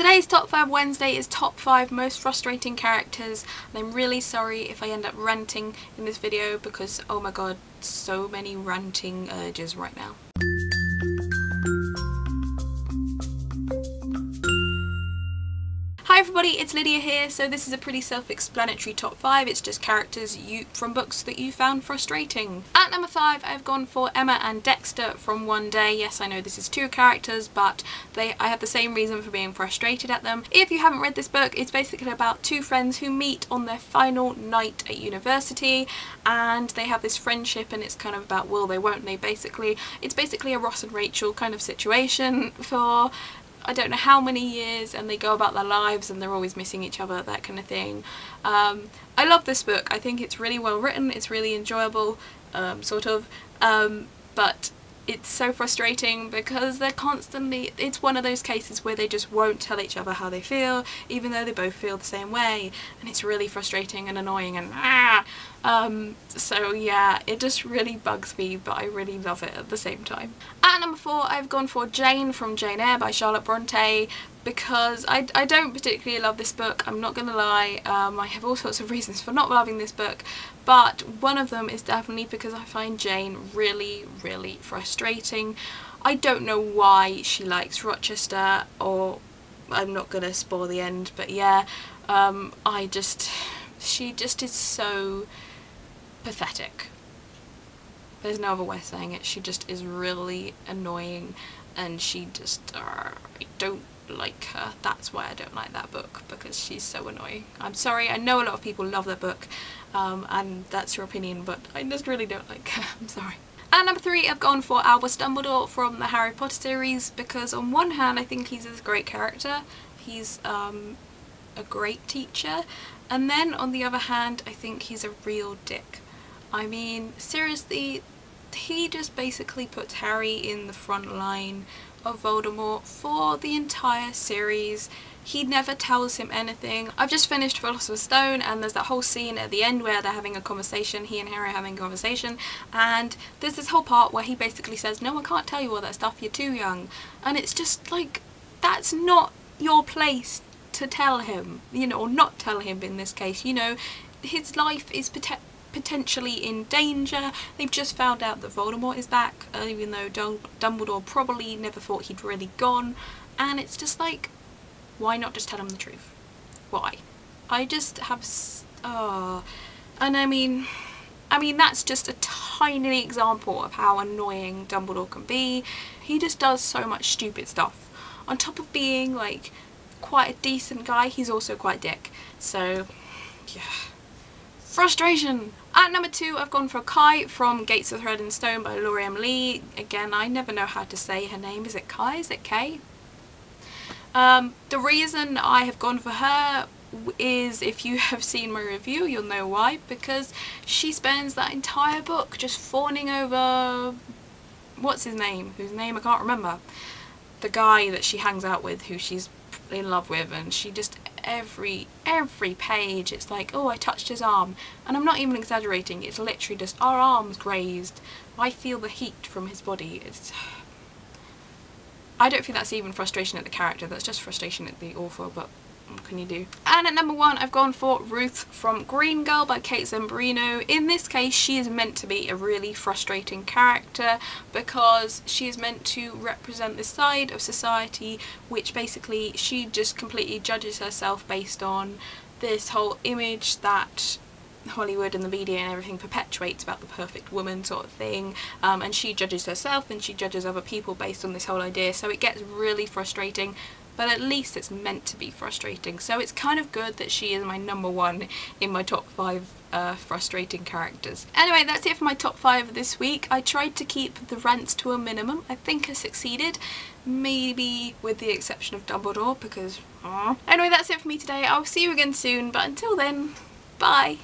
Today's Top 5 Wednesday is top 5 most frustrating characters, and I'm really sorry if I end up ranting in this video because oh my god, so many ranting urges right now. Hi everybody, it's Lydia here. So this is a pretty self-explanatory top 5. It's just characters from books that you found frustrating. At number 5, I've gone for Emma and Dexter from One Day. Yes, I know this is 2 characters, but I have the same reason for being frustrated at them. If you haven't read this book, it's basically about 2 friends who meet on their final night at university, and they have this friendship, and it's kind of about will they, won't they, basically. It's basically a Ross and Rachel kind of situation for I don't know how many years, and they go about their lives and they're always missing each other, that kind of thing. I love this book. I think it's really well written, it's really enjoyable, sort of, but it's so frustrating because they're constantly, it's one of those cases where they just won't tell each other how they feel, even though they both feel the same way, and it's really frustrating and annoying and so yeah, it just really bugs me, but I really love it at the same time. At number 4, I've gone for Jane from Jane Eyre by Charlotte Bronte, because I don't particularly love this book, I'm not gonna lie. I have all sorts of reasons for not loving this book, but one of them is definitely because I find Jane really, really frustrating. I don't know why she likes Rochester, or I'm not gonna spoil the end, but yeah, she just is so pathetic. There's no other way of saying it. She just is really annoying, and she just, I don't like her. That's why I don't like that book, because she's so annoying. I'm sorry, I know a lot of people love that book, and that's your opinion, but I just really don't like her. I'm sorry. At number 3, I've gone for Albus Dumbledore from the Harry Potter series, because on one hand I think he's a great character, he's a great teacher, and then on the other hand I think he's a real dick. I mean, seriously, he just basically puts Harry in the front line of Voldemort for the entire series. He never tells him anything. I've just finished Philosopher's Stone, and there's that whole scene at the end where they're having a conversation, he and Harry are having a conversation, and there's this whole part where he basically says, no, I can't tell you all that stuff, you're too young. And it's just like, that's not your place to tell him, you know, or not tell him in this case. You know, his life is potentially in danger. They've just found out that Voldemort is back, even though Dumbledore probably never thought he'd really gone, and it's just like, why not just tell him the truth? Why? I just have and I mean that's just a tiny example of how annoying Dumbledore can be. He just does so much stupid stuff. On top of being like quite a decent guy, he's also quite a dick. So yeah, frustration. At number 2, I've gone for Kai from Gates of Thread and Stone by Laurie M. Lee. Again, I never know how to say her name. Is it Kai? Is it Kay? The reason I have gone for her is, if you have seen my review, you'll know why. Because she spends that entire book just fawning over, what's his name? Whose name I can't remember. The guy that she hangs out with, who she's in love with, and she just, every page it's like, oh, I touched his arm, and I'm not even exaggerating, it's literally just, our arms grazed, I feel the heat from his body. I don't think that's even frustration at the character, that's just frustration at the author, but what can you do? And at number 1, I've gone for Ruth from Green Girl by Kate Zambrino. In this case, she is meant to be a really frustrating character because she is meant to represent this side of society which basically she just completely judges herself based on this whole image that Hollywood and the media and everything perpetuates about the perfect woman sort of thing, and she judges herself and she judges other people based on this whole idea, so it gets really frustrating. But at least it's meant to be frustrating, so it's kind of good that she is my number 1 in my top 5 frustrating characters. Anyway, that's it for my top 5 this week. I tried to keep the rants to a minimum. I think I succeeded, maybe with the exception of Dumbledore, because Anyway, that's it for me today. I'll see you again soon, but until then, bye!